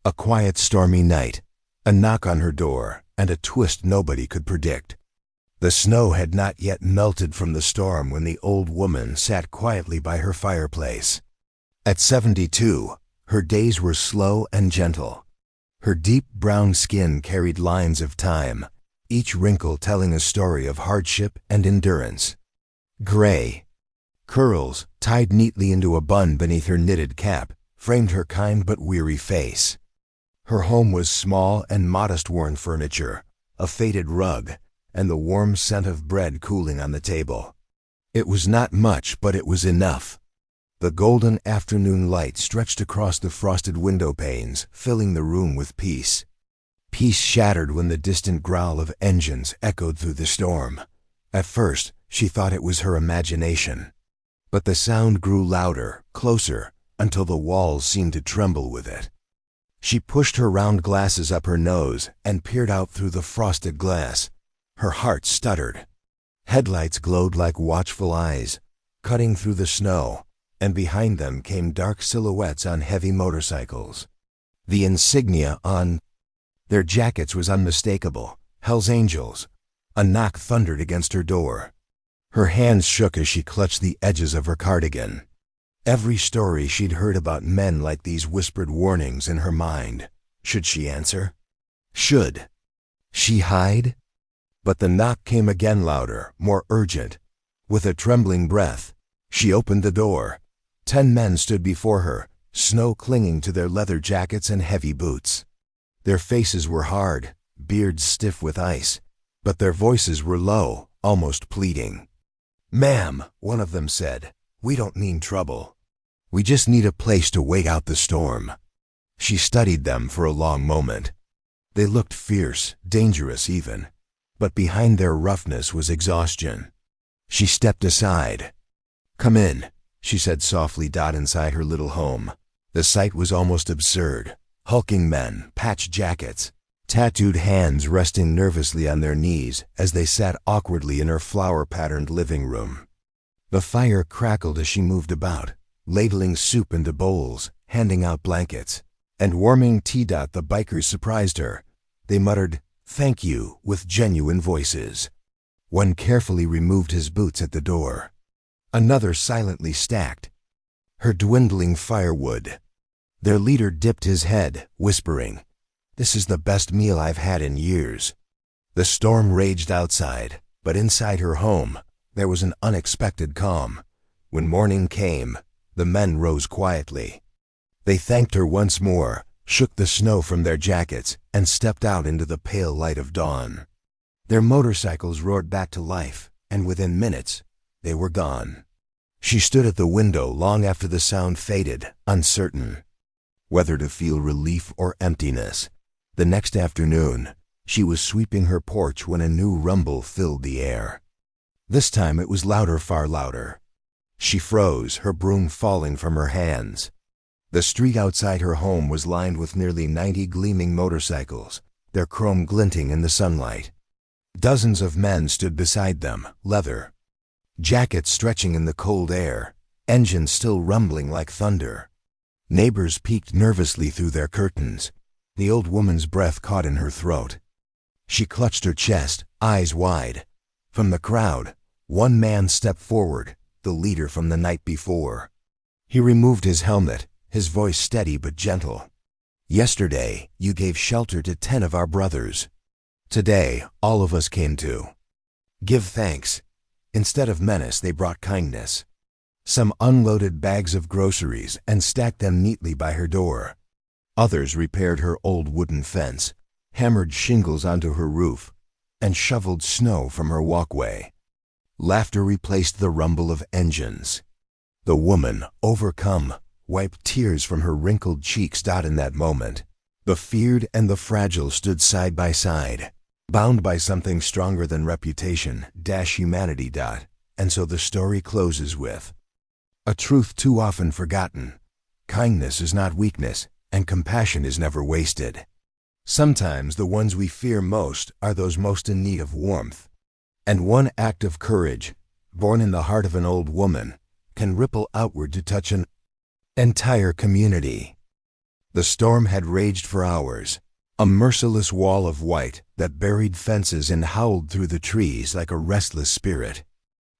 A quiet, stormy night, a knock on her door, and a twist nobody could predict. The snow had not yet melted from the storm when the old woman sat quietly by her fireplace. At 72, her days were slow and gentle. Her deep brown skin carried lines of time, each wrinkle telling a story of hardship and endurance. Gray curls, tied neatly into a bun beneath her knitted cap, framed her kind but weary face. Her home was small and modest-worn furniture, a faded rug, and the warm scent of bread cooling on the table. It was not much, but it was enough. The golden afternoon light stretched across the frosted window panes, filling the room with peace. Peace shattered when the distant growl of engines echoed through the storm. At first, she thought it was her imagination. But the sound grew louder, closer, until the walls seemed to tremble with it. She pushed her round glasses up her nose and peered out through the frosted glass. Her heart stuttered. Headlights glowed like watchful eyes, cutting through the snow, and behind them came dark silhouettes on heavy motorcycles. The insignia on their jackets was unmistakable, Hell's Angels. A knock thundered against her door. Her hands shook as she clutched the edges of her cardigan. Every story she'd heard about men like these whispered warnings in her mind. Should she answer? Should she hide? But the knock came again, louder, more urgent. With a trembling breath, she opened the door. 10 men stood before her, snow clinging to their leather jackets and heavy boots. Their faces were hard, beards stiff with ice, but their voices were low, almost pleading. "Ma'am," one of them said, "we don't mean trouble. We just need a place to wait out the storm." She studied them for a long moment. They looked fierce, dangerous even, but behind their roughness was exhaustion. She stepped aside. "Come in," she said softly. Inside her little home, the sight was almost absurd. Hulking men, patched jackets, tattooed hands resting nervously on their knees as they sat awkwardly in her flower-patterned living room. The fire crackled as she moved about, ladling soup into bowls, handing out blankets, and warming tea. The bikers surprised her. They muttered, "Thank you," with genuine voices. One carefully removed his boots at the door. Another silently stacked her dwindling firewood. Their leader dipped his head, whispering, "This is the best meal I've had in years." The storm raged outside, but inside her home, there was an unexpected calm. When morning came, the men rose quietly. They thanked her once more, shook the snow from their jackets, and stepped out into the pale light of dawn. Their motorcycles roared back to life, and within minutes, they were gone. She stood at the window long after the sound faded, uncertain whether to feel relief or emptiness. The next afternoon, she was sweeping her porch when a new rumble filled the air. This time it was louder, far louder. She froze, her broom falling from her hands. The street outside her home was lined with nearly 90 gleaming motorcycles, their chrome glinting in the sunlight. Dozens of men stood beside them, leather jackets stretching in the cold air, engines still rumbling like thunder. Neighbors peeked nervously through their curtains. The old woman's breath caught in her throat. She clutched her chest, eyes wide. From the crowd, one man stepped forward, the leader from the night before. He removed his helmet, his voice steady but gentle. "Yesterday, you gave shelter to 10 of our brothers. Today, all of us came to give thanks." Instead of menace, they brought kindness. Some unloaded bags of groceries and stacked them neatly by her door. Others repaired her old wooden fence, hammered shingles onto her roof, and shoveled snow from her walkway. Laughter replaced the rumble of engines. The woman, overcome, wiped tears from her wrinkled cheeks. In that moment, the feared and the fragile stood side by side, bound by something stronger than reputation, humanity. And so the story closes with a truth too often forgotten. Kindness is not weakness, and compassion is never wasted. Sometimes the ones we fear most are those most in need of warmth. And one act of courage, born in the heart of an old woman, can ripple outward to touch an entire community. The storm had raged for hours, a merciless wall of white that buried fences and howled through the trees like a restless spirit.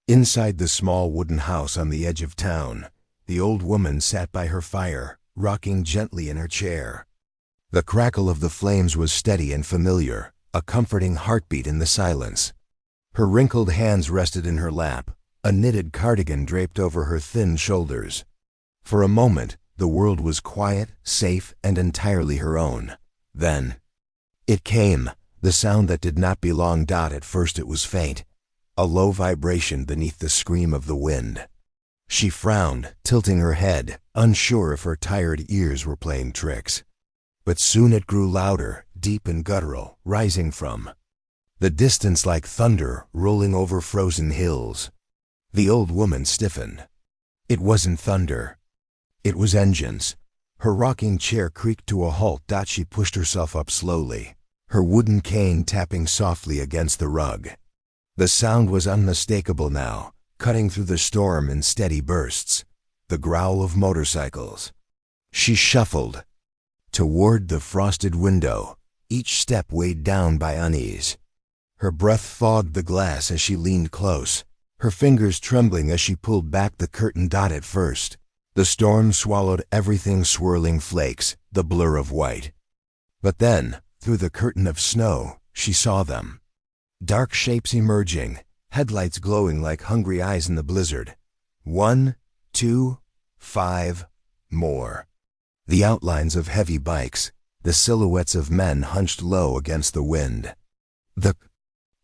Inside the small wooden house on the edge of town, the old woman sat by her fire, rocking gently in her chair. The crackle of the flames was steady and familiar, a comforting heartbeat in the silence. Her wrinkled hands rested in her lap, a knitted cardigan draped over her thin shoulders. For a moment, the world was quiet, safe, and entirely her own. Then, it came, the sound that did not belong. At first it was faint, a low vibration beneath the scream of the wind. She frowned, tilting her head, unsure if her tired ears were playing tricks. But soon it grew louder, deep and guttural, rising from the distance like thunder rolling over frozen hills. The old woman stiffened. It wasn't thunder. It was engines. Her rocking chair creaked to a halt. She pushed herself up slowly, her wooden cane tapping softly against the rug. The sound was unmistakable now, cutting through the storm in steady bursts. The growl of motorcycles. She shuffled toward the frosted window, each step weighed down by unease. Her breath fogged the glass as she leaned close, her fingers trembling as she pulled back the curtain. At first, the storm swallowed everything, swirling flakes, the blur of white. But then, through the curtain of snow, she saw them. Dark shapes emerging, headlights glowing like hungry eyes in the blizzard. 1, 2, 5, more. The outlines of heavy bikes, the silhouettes of men hunched low against the wind. The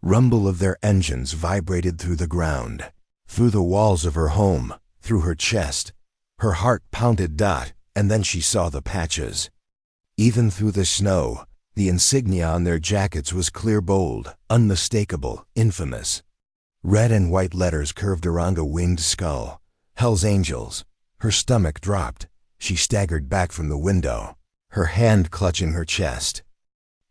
rumble of their engines vibrated through the ground, through the walls of her home, through her chest. Her heart pounded. And then she saw the patches. Even through the snow, the insignia on their jackets was clear, bold, unmistakable, infamous. Red and white letters curved around a winged skull. Hell's Angels. Her stomach dropped. She staggered back from the window, her hand clutching her chest.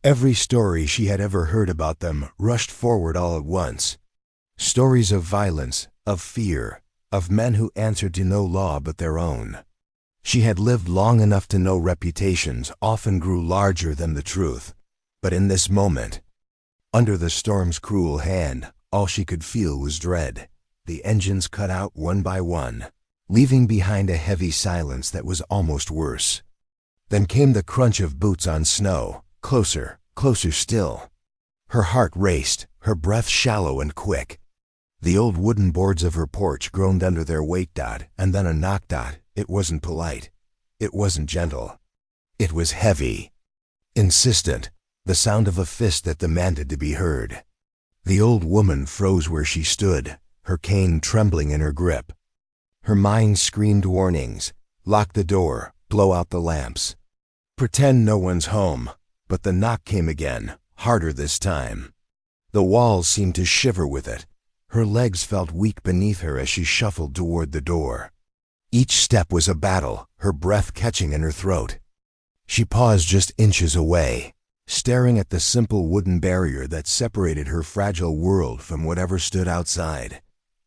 Every story she had ever heard about them rushed forward all at once. Stories of violence, of fear, of men who answered to no law but their own. She had lived long enough to know reputations often grew larger than the truth. But in this moment, under the storm's cruel hand, all she could feel was dread. The engines cut out one by one, leaving behind a heavy silence that was almost worse. Then came the crunch of boots on snow, closer, closer still. Her heart raced, her breath shallow and quick. The old wooden boards of her porch groaned under their weight. And then a knock. It wasn't polite. It wasn't gentle. It was heavy, insistent, the sound of a fist that demanded to be heard. The old woman froze where she stood, her cane trembling in her grip. Her mind screamed warnings. Lock the door, blow out the lamps. Pretend no one's home. But the knock came again, harder this time. The walls seemed to shiver with it. Her legs felt weak beneath her as she shuffled toward the door. Each step was a battle, her breath catching in her throat. She paused just inches away, staring at the simple wooden barrier that separated her fragile world from whatever stood outside.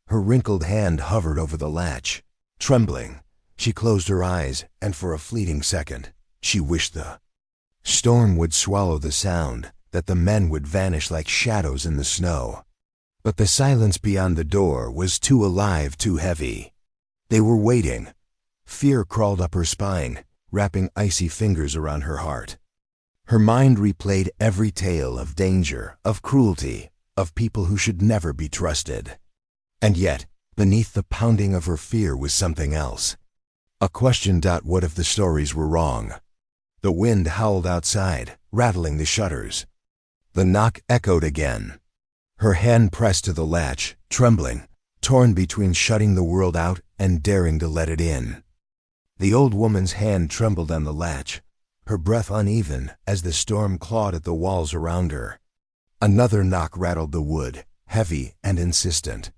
Her wrinkled hand hovered over the latch. Trembling, she closed her eyes, and for a fleeting second, she wished the storm would swallow the sound, that the men would vanish like shadows in the snow. But the silence beyond the door was too alive, too heavy. They were waiting. Fear crawled up her spine, wrapping icy fingers around her heart. Her mind replayed every tale of danger, of cruelty, of people who should never be trusted. And yet, beneath the pounding of her fear was something else. A question. What if the stories were wrong? The wind howled outside, rattling the shutters. The knock echoed again. Her hand pressed to the latch, trembling, torn between shutting the world out and daring to let it in. The old woman's hand trembled on the latch, her breath uneven as the storm clawed at the walls around her. Another knock rattled the wood, heavy and insistent.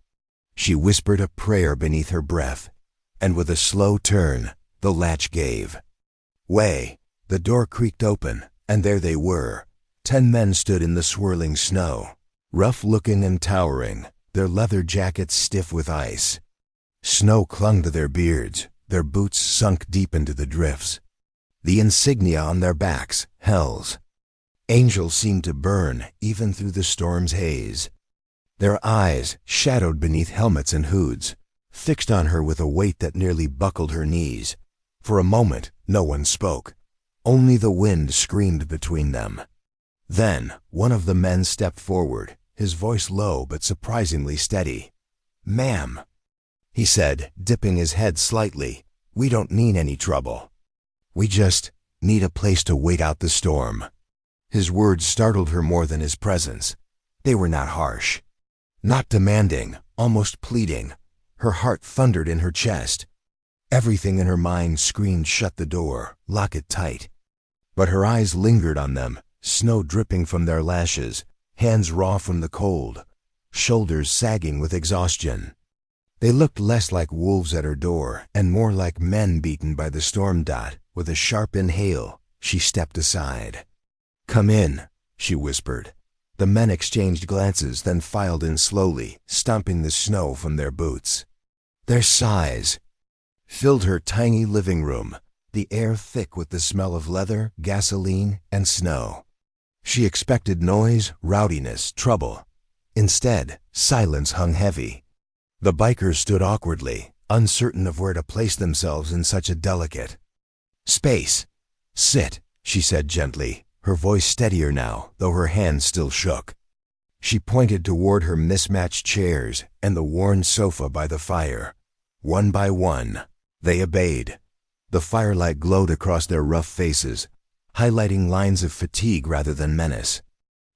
She whispered a prayer beneath her breath, and with a slow turn, the latch gave way. The door creaked open, and there they were. 10 men stood in the swirling snow, rough-looking and towering, their leather jackets stiff with ice. Snow clung to their beards, their boots sunk deep into the drifts. the insignia on their backs, hells. Angels seemed to burn even through the storm's haze. Their eyes, shadowed beneath helmets and hoods, fixed on her with a weight that nearly buckled her knees. For a moment, no one spoke. Only the wind screamed between them. Then, one of the men stepped forward, his voice low but surprisingly steady. "Ma'am," he said, dipping his head slightly, "we don't mean any trouble. We just need a place to wait out the storm." His words startled her more than his presence. They were not harsh, not demanding, almost pleading. Her heart thundered in her chest. Everything in her mind screamed, "Shut the door, lock it tight." But her eyes lingered on them, snow dripping from their lashes, hands raw from the cold, shoulders sagging with exhaustion. They looked less like wolves at her door and more like men beaten by the storm. With a sharp inhale, she stepped aside. "Come in," she whispered. The men exchanged glances, then filed in slowly, stomping the snow from their boots. Their sighs filled her tiny living room, the air thick with the smell of leather, gasoline, and snow. She expected noise, rowdiness, trouble. Instead, silence hung heavy. The bikers stood awkwardly, uncertain of where to place themselves in such a delicate space. "Sit," she said gently, her voice steadier now, though her hands still shook. She pointed toward her mismatched chairs and the worn sofa by the fire. One by one, they obeyed. The firelight glowed across their rough faces, highlighting lines of fatigue rather than menace.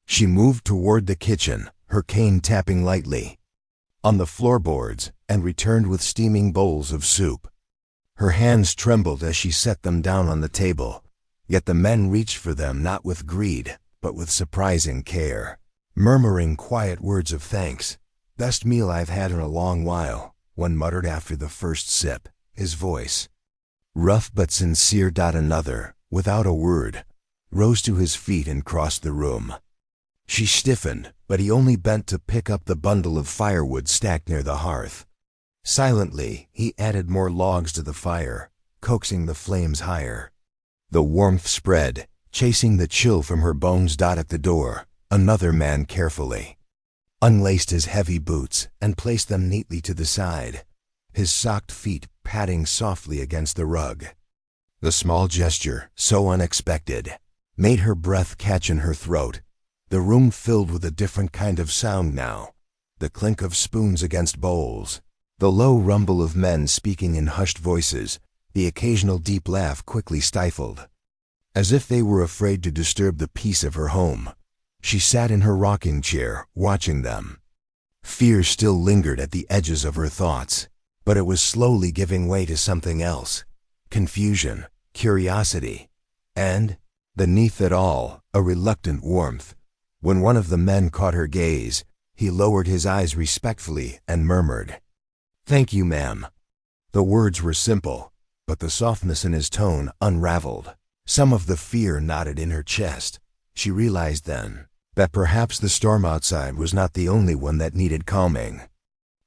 She moved toward the kitchen, her cane tapping lightly on the floorboards, and returned with steaming bowls of soup. Her hands trembled as she set them down on the table, yet the men reached for them not with greed, but with surprising care, murmuring quiet words of thanks. "Best meal I've had in a long while," one muttered after the first sip, his voice rough but sincere. Another, without a word, rose to his feet and crossed the room. She stiffened, but he only bent to pick up the bundle of firewood stacked near the hearth. Silently, he added more logs to the fire, coaxing the flames higher. The warmth spread, chasing the chill from her bones. At the door, another man carefully unlaced his heavy boots and placed them neatly to the side, his socked feet padding softly against the rug. The small gesture, so unexpected, made her breath catch in her throat. The room filled with a different kind of sound now, the clink of spoons against bowls, the low rumble of men speaking in hushed voices, the occasional deep laugh quickly stifled. As if they were afraid to disturb the peace of her home, she sat in her rocking chair, watching them. Fear still lingered at the edges of her thoughts, but it was slowly giving way to something else: confusion, curiosity, and, beneath it all, a reluctant warmth. When one of the men caught her gaze, he lowered his eyes respectfully and murmured, "Thank you, ma'am." The words were simple, but the softness in his tone unraveled. Some of the fear knotted in her chest. She realized then that perhaps the storm outside was not the only one that needed calming.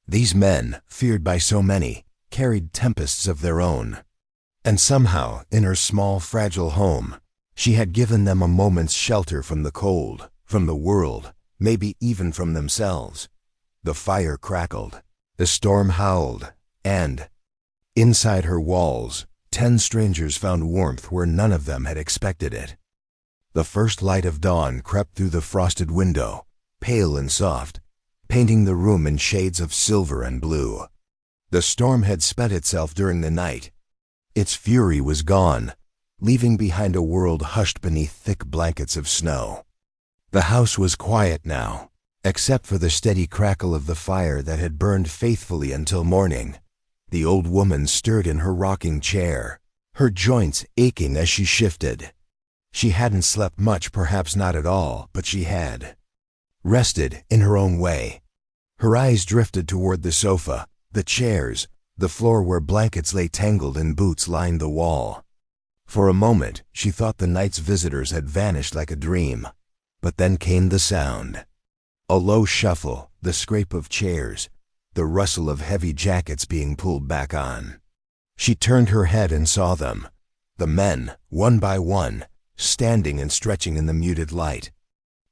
These men, feared by so many, carried tempests of their own. And somehow, in her small, fragile home, she had given them a moment's shelter from the cold, from the world, maybe even from themselves. The fire crackled, the storm howled, and, inside her walls, 10 strangers found warmth where none of them had expected it. The first light of dawn crept through the frosted window, pale and soft, painting the room in shades of silver and blue. The storm had spent itself during the night. Its fury was gone, leaving behind a world hushed beneath thick blankets of snow. The house was quiet now, except for the steady crackle of the fire that had burned faithfully until morning. The old woman stirred in her rocking chair, her joints aching as she shifted. She hadn't slept much, perhaps not at all, but she had rested in her own way. Her eyes drifted toward the sofa, the chairs, the floor where blankets lay tangled and boots lined the wall. For a moment, she thought the night's visitors had vanished like a dream. But then came the sound. A low shuffle, the scrape of chairs, the rustle of heavy jackets being pulled back on. She turned her head and saw them. the men, one by one, standing and stretching in the muted light.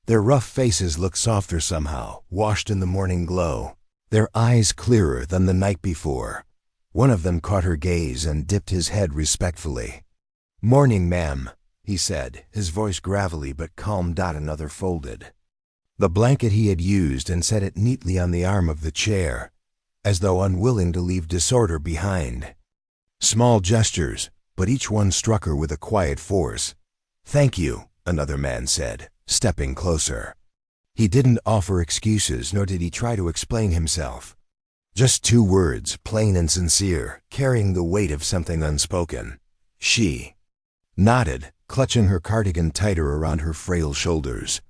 Their rough faces looked softer somehow, washed in the morning glow, their eyes clearer than the night before. One of them caught her gaze and dipped his head respectfully. "Morning, ma'am," he said, his voice gravelly but calm. Another folded the blanket he had used and set it neatly on the arm of the chair, as though unwilling to leave disorder behind. Small gestures, but each one struck her with a quiet force. "Thank you," another man said, stepping closer. He didn't offer excuses, nor did he try to explain himself. Just two words, plain and sincere, carrying the weight of something unspoken. She nodded, clutching her cardigan tighter around her frail shoulders.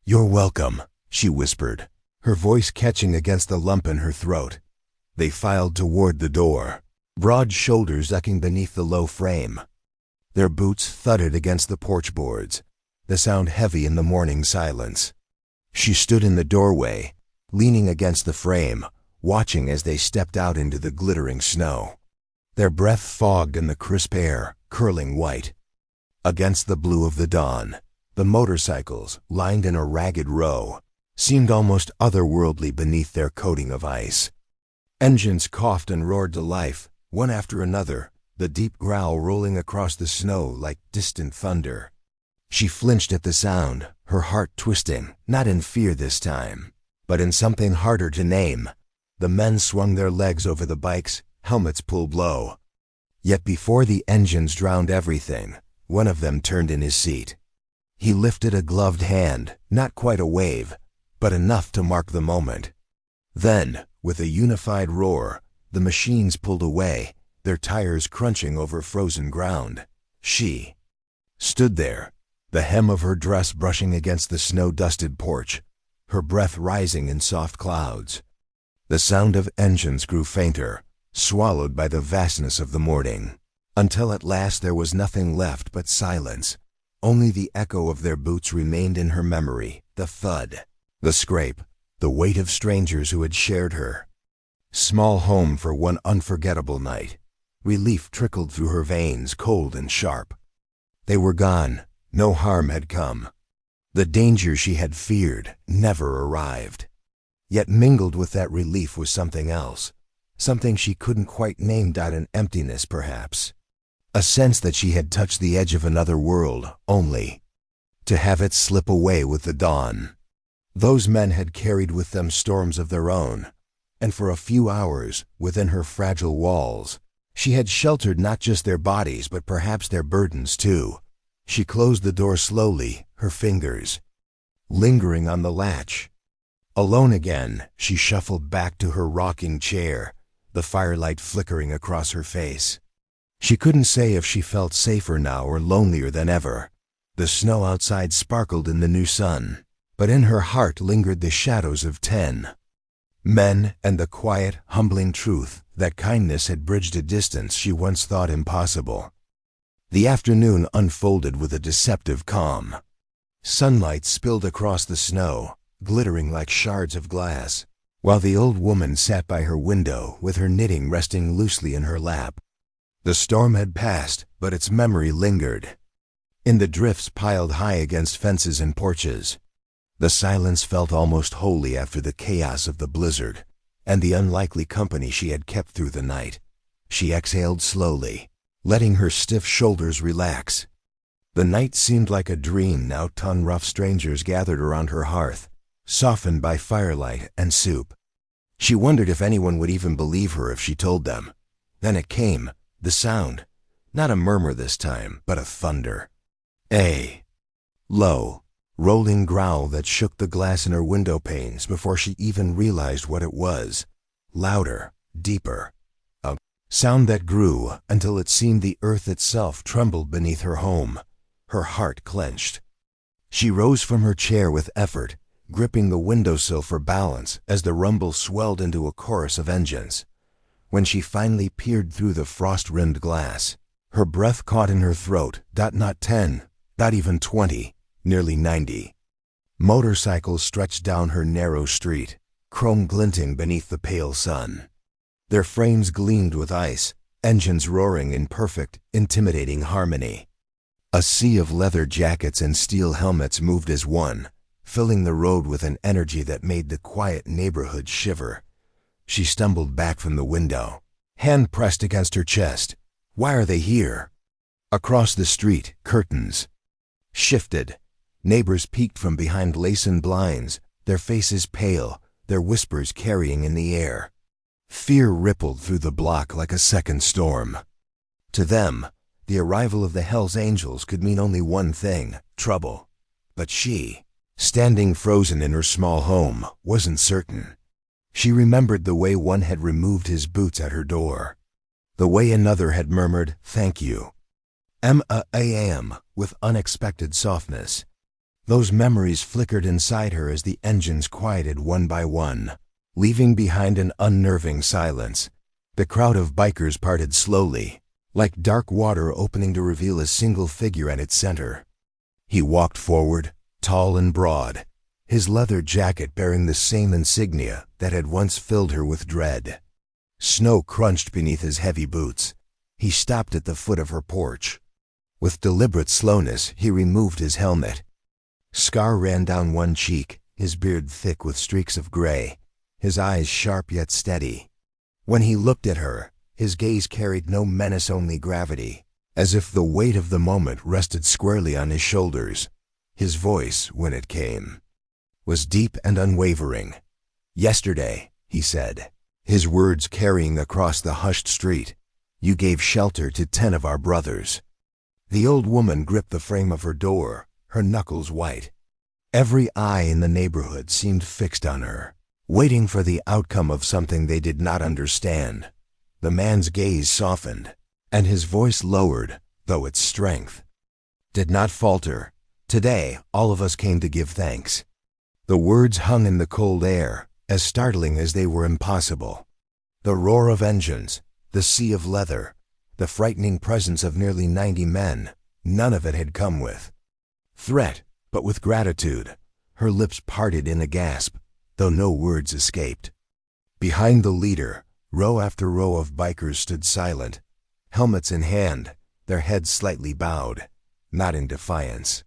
"You're welcome," she whispered, her voice catching against the lump in her throat. They filed toward the door, broad shoulders ducking beneath the low frame. Their boots thudded against the porch boards, the sound heavy in the morning silence. She stood in the doorway, leaning against the frame, watching as they stepped out into the glittering snow. Their breath fogged in the crisp air, curling white. Against the blue of the dawn, the motorcycles, lined in a ragged row, seemed almost otherworldly beneath their coating of ice. Engines coughed and roared to life, one after another, the deep growl rolling across the snow like distant thunder. She flinched at the sound, her heart twisting, not in fear this time, but in something harder to name. The men swung their legs over the bikes, helmets pulled low. Yet before the engines drowned everything, one of them turned in his seat. He lifted a gloved hand, not quite a wave, but enough to mark the moment. Then, with a unified roar, the machines pulled away, their tires crunching over frozen ground. She stood there, the hem of her dress brushing against the snow-dusted porch, her breath rising in soft clouds. The sound of engines grew fainter, swallowed by the vastness of the morning, until at last there was nothing left but silence. Only the echo of their boots remained in her memory, the thud, the scrape, the weight of strangers who had shared her small home for one unforgettable night. Relief trickled through her veins, cold and sharp. They were gone. No harm had come. The danger she had feared never arrived. Yet mingled with that relief was something else, something she couldn't quite name. An emptiness, perhaps. A sense that she had touched the edge of another world, only to have it slip away with the dawn. Those men had carried with them storms of their own, and for a few hours, within her fragile walls, she had sheltered not just their bodies but perhaps their burdens too. She closed the door slowly, her fingers lingering on the latch. Alone again, she shuffled back to her rocking chair, the firelight flickering across her face. She couldn't say if she felt safer now or lonelier than ever. The snow outside sparkled in the new sun, but in her heart lingered the shadows of 10 men and the quiet, humbling truth that kindness had bridged a distance she once thought impossible. The afternoon unfolded with a deceptive calm. Sunlight spilled across the snow, glittering like shards of glass, while the old woman sat by her window with her knitting resting loosely in her lap. The storm had passed, but its memory lingered. In the drifts piled high against fences and porches, the silence felt almost holy after the chaos of the blizzard and the unlikely company she had kept through the night. She exhaled slowly, letting her stiff shoulders relax. The night seemed like a dream now. 10 rough strangers gathered around her hearth, softened by firelight and soup. She wondered if anyone would even believe her if she told them. Then it came. The sound, not a murmur this time, but a thunder. A low, rolling growl that shook the glass in her window panes before she even realized what it was. Louder, deeper. A sound that grew until it seemed the earth itself trembled beneath her home. Her heart clenched. She rose from her chair with effort, gripping the windowsill for balance as the rumble swelled into a chorus of engines. When she finally peered through the frost-rimmed glass, her breath caught in her throat. Not 10, not even 20, nearly 90. Motorcycles stretched down her narrow street, chrome glinting beneath the pale sun. Their frames gleamed with ice, engines roaring in perfect, intimidating harmony. A sea of leather jackets and steel helmets moved as one, filling the road with an energy that made the quiet neighborhood shiver. She stumbled back from the window, hand pressed against her chest. Why are they here? Across the street, curtains shifted. Neighbors peeked from behind lace-in blinds, their faces pale, their whispers carrying in the air. Fear rippled through the block like a second storm. To them, the arrival of the Hells Angels could mean only one thing: trouble. But she, standing frozen in her small home, wasn't certain. She remembered the way one had removed his boots at her door, the way another had murmured, "Thank you," M-A-M, with unexpected softness. Those memories flickered inside her as the engines quieted one by one, leaving behind an unnerving silence. The crowd of bikers parted slowly, like dark water opening to reveal a single figure at its center. He walked forward, tall and broad, his leather jacket bearing the same insignia that had once filled her with dread. Snow crunched beneath his heavy boots. He stopped at the foot of her porch. With deliberate slowness, he removed his helmet. Scar ran down one cheek, his beard thick with streaks of gray, his eyes sharp yet steady. When he looked at her, his gaze carried no menace, only gravity, as if the weight of the moment rested squarely on his shoulders. His voice, when it came, was deep and unwavering. "Yesterday," he said, his words carrying across the hushed street, "you gave shelter to 10 of our brothers." The old woman gripped the frame of her door, her knuckles white. Every eye in the neighborhood seemed fixed on her, waiting for the outcome of something they did not understand. The man's gaze softened, and his voice lowered, though its strength did not falter. "Today, all of us came to give thanks." The words hung in the cold air, as startling as they were impossible. The roar of engines, the sea of leather, the frightening presence of nearly 90 men, none of it had come with threat, but with gratitude. Her lips parted in a gasp, though no words escaped. Behind the leader, row after row of bikers stood silent, helmets in hand, their heads slightly bowed, not in defiance,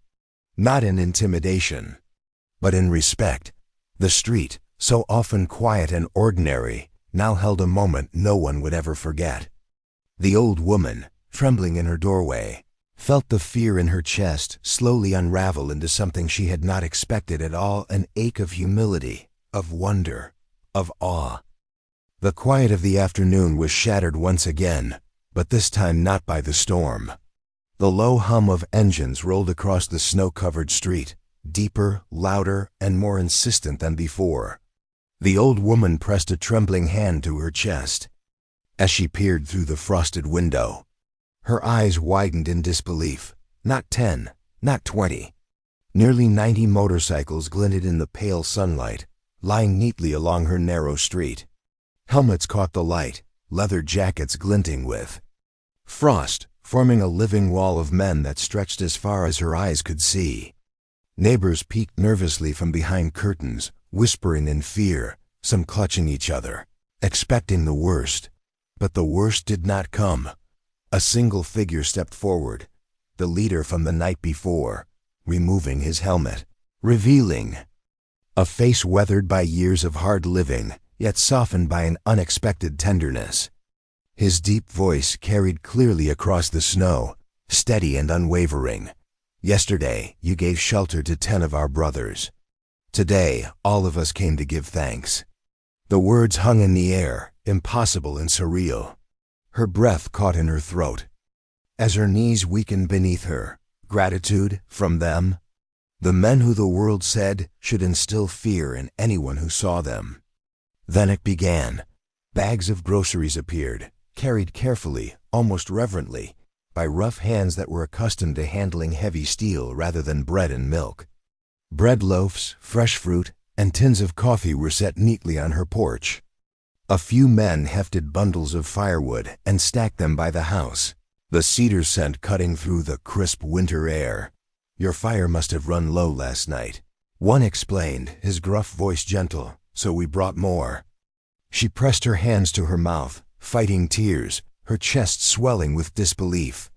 not in intimidation, but in respect. The street, so often quiet and ordinary, now held a moment no one would ever forget. The old woman, trembling in her doorway, felt the fear in her chest slowly unravel into something she had not expected at all, an ache of humility, of wonder, of awe. The quiet of the afternoon was shattered once again, but this time not by the storm. The low hum of engines rolled across the snow-covered street, deeper, louder, and more insistent than before. The old woman pressed a trembling hand to her chest. As she peered through the frosted window, her eyes widened in disbelief. Not 10, not 20. Nearly 90 motorcycles glinted in the pale sunlight, lying neatly along her narrow street. Helmets caught the light, leather jackets glinting with frost, forming a living wall of men that stretched as far as her eyes could see. Neighbors peeked nervously from behind curtains, whispering in fear, some clutching each other, expecting the worst. But the worst did not come. A single figure stepped forward, the leader from the night before, removing his helmet, revealing a face weathered by years of hard living, yet softened by an unexpected tenderness. His deep voice carried clearly across the snow, steady and unwavering. "Yesterday, you gave shelter to 10 of our brothers. Today, all of us came to give thanks." The words hung in the air, impossible and surreal. Her breath caught in her throat. As her knees weakened beneath her, gratitude from them, the men who the world said should instill fear in anyone who saw them. Then it began. Bags of groceries appeared, carried carefully, almost reverently, by rough hands that were accustomed to handling heavy steel rather than bread and milk. Bread loaves, fresh fruit, and tins of coffee were set neatly on her porch. A few men hefted bundles of firewood and stacked them by the house, the cedar scent cutting through the crisp winter air. "Your fire must have run low last night," one explained, his gruff voice gentle, "so we brought more." She pressed her hands to her mouth, fighting tears, her chest swelling with disbelief.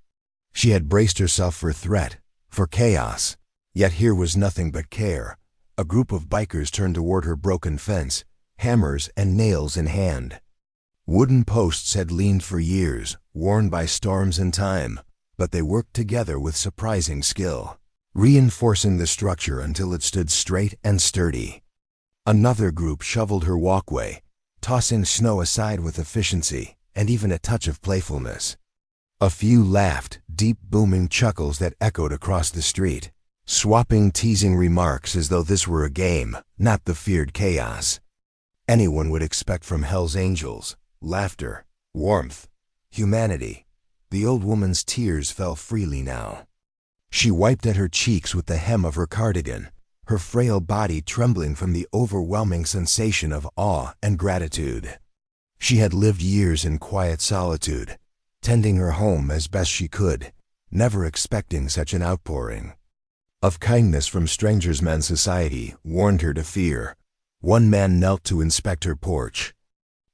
She had braced herself for threat, for chaos. Yet here was nothing but care. A group of bikers turned toward her broken fence, hammers and nails in hand. Wooden posts had leaned for years, worn by storms and time, but they worked together with surprising skill, reinforcing the structure until it stood straight and sturdy. Another group shoveled her walkway, tossing snow aside with efficiency and even a touch of playfulness. A few laughed, deep booming chuckles that echoed across the street, swapping teasing remarks as though this were a game, not the feared chaos anyone would expect from Hell's Angels. Laughter, warmth, humanity. The old woman's tears fell freely now. She wiped at her cheeks with the hem of her cardigan, her frail body trembling from the overwhelming sensation of awe and gratitude. She had lived years in quiet solitude, tending her home as best she could, never expecting such an outpouring of kindness from strangers. Men's society warned her to fear. One man knelt to inspect her porch,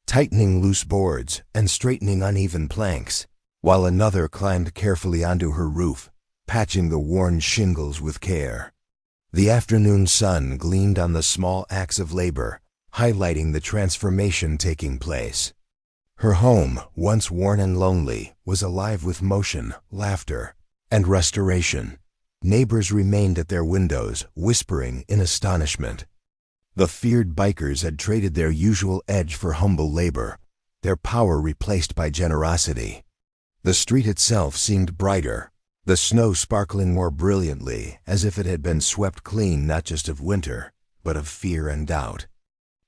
tightening loose boards and straightening uneven planks, while another climbed carefully onto her roof, patching the worn shingles with care. The afternoon sun gleamed on the small acts of labor, highlighting the transformation taking place. Her home, once worn and lonely, was alive with motion, laughter, and restoration. Neighbors remained at their windows, whispering in astonishment. The feared bikers had traded their usual edge for humble labor, their power replaced by generosity. The street itself seemed brighter, the snow sparkling more brilliantly, as if it had been swept clean not just of winter, but of fear and doubt.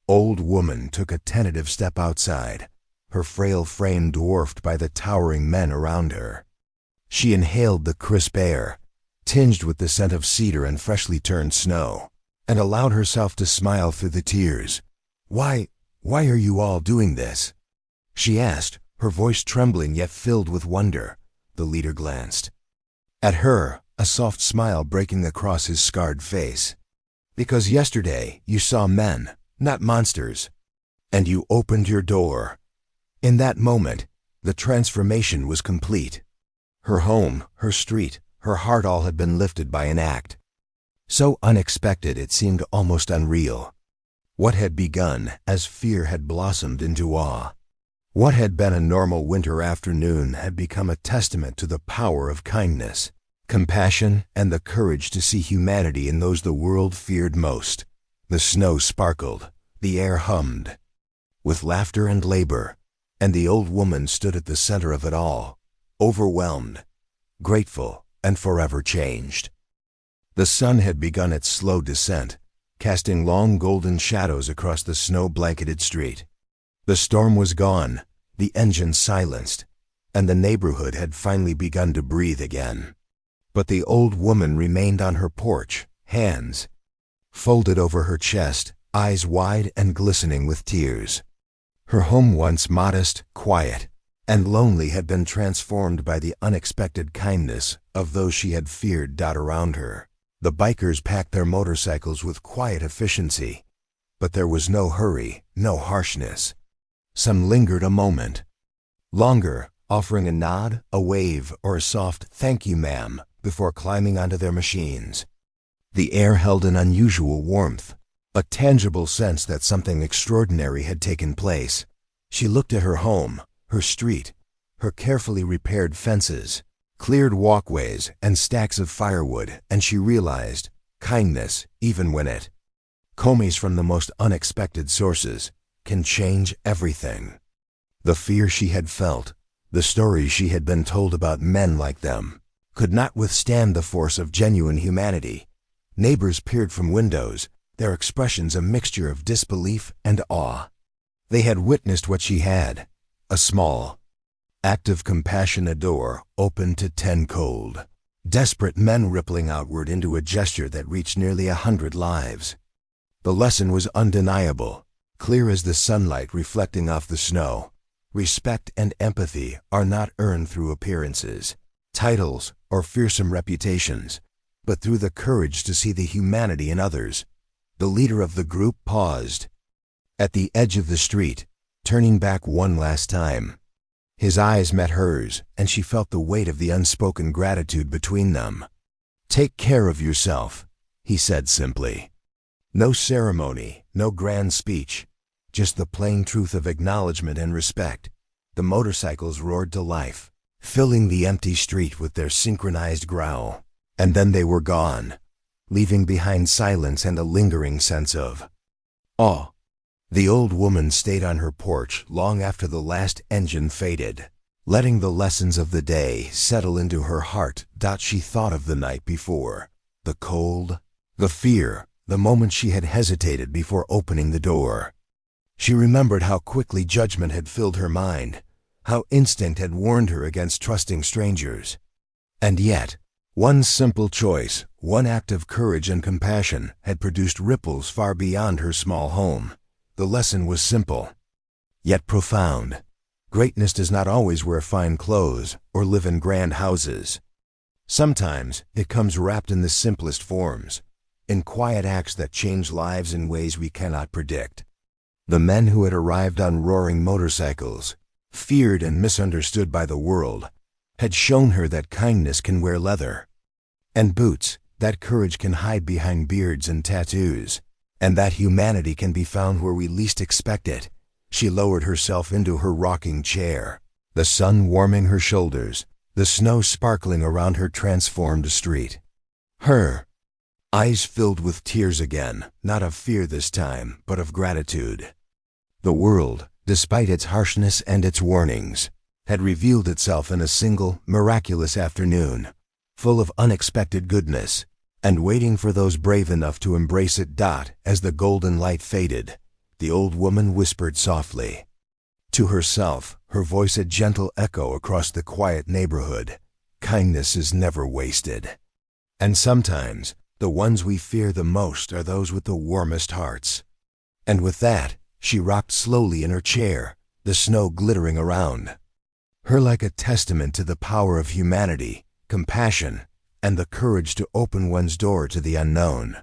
Old woman took a tentative step outside, her frail frame dwarfed by the towering men around her. She inhaled the crisp air, tinged with the scent of cedar and freshly turned snow, and allowed herself to smile through the tears. Why are you all doing this?" she asked, her voice trembling yet filled with wonder. The leader glanced at her, a soft smile breaking across his scarred face. "Because yesterday you saw men, not monsters, and you opened your door." In that moment, the transformation was complete. Her home, her street, her heart all had been lifted by an act so unexpected it seemed almost unreal. What had begun as fear had blossomed into awe. What had been a normal winter afternoon had become a testament to the power of kindness, compassion, and the courage to see humanity in those the world feared most. The snow sparkled, the air hummed with laughter and labor, and the old woman stood at the center of it all, overwhelmed, grateful, and forever changed. The sun had begun its slow descent, casting long golden shadows across the snow-blanketed street. The storm was gone, the engine silenced, and the neighborhood had finally begun to breathe again. But the old woman remained on her porch, hands folded over her chest, eyes wide and glistening with tears. Her home, once modest, quiet, and lonely, had been transformed by the unexpected kindness of those she had feared around her. The bikers packed their motorcycles with quiet efficiency, but there was no hurry, no harshness. Some lingered a moment longer, offering a nod, a wave, or a soft "thank you, ma'am," before climbing onto their machines. The air held an unusual warmth, a tangible sense that something extraordinary had taken place. She looked at her home, her street, her carefully repaired fences, cleared walkways, and stacks of firewood, and she realized kindness, even when it comes from the most unexpected sources, can change everything. The fear she had felt, the stories she had been told about men like them, could not withstand the force of genuine humanity. Neighbors peered from windows, their expressions a mixture of disbelief and awe. They had witnessed what she had, a small act of compassion, a door opened to 10 cold, desperate men rippling outward into a gesture that reached nearly 100 lives. The lesson was undeniable, clear as the sunlight reflecting off the snow. Respect and empathy are not earned through appearances, titles, or fearsome reputations, but through the courage to see the humanity in others. The leader of the group paused at the edge of the street, turning back one last time. His eyes met hers, and she felt the weight of the unspoken gratitude between them. "Take care of yourself," he said simply. No ceremony, no grand speech, just the plain truth of acknowledgement and respect. The motorcycles roared to life, filling the empty street with their synchronized growl. And then they were gone, leaving behind silence and a lingering sense of awe. The old woman stayed on her porch long after the last engine faded, letting the lessons of the day settle into her heart. She thought of the night before, the cold, the fear, the moment she had hesitated before opening the door. She remembered how quickly judgment had filled her mind, how instinct had warned her against trusting strangers. And yet, one simple choice, one act of courage and compassion had produced ripples far beyond her small home. The lesson was simple, yet profound. Greatness does not always wear fine clothes or live in grand houses. Sometimes it comes wrapped in the simplest forms, in quiet acts that change lives in ways we cannot predict. The men who had arrived on roaring motorcycles, feared and misunderstood by the world, had shown her that kindness can wear leather and boots, that courage can hide behind beards and tattoos, and that humanity can be found where we least expect it. She lowered herself into her rocking chair, the sun warming her shoulders, the snow sparkling around her transformed street. Her eyes filled with tears again, not of fear this time, but of gratitude. The world, despite its harshness and its warnings, had revealed itself in a single, miraculous afternoon, full of unexpected goodness, and waiting for those brave enough to embrace it. As the golden light faded, the old woman whispered softly to herself, her voice a gentle echo across the quiet neighborhood, "Kindness is never wasted." And sometimes, the ones we fear the most are those with the warmest hearts. And with that, she rocked slowly in her chair, the snow glittering around her like a testament to the power of humanity, compassion, and the courage to open one's door to the unknown.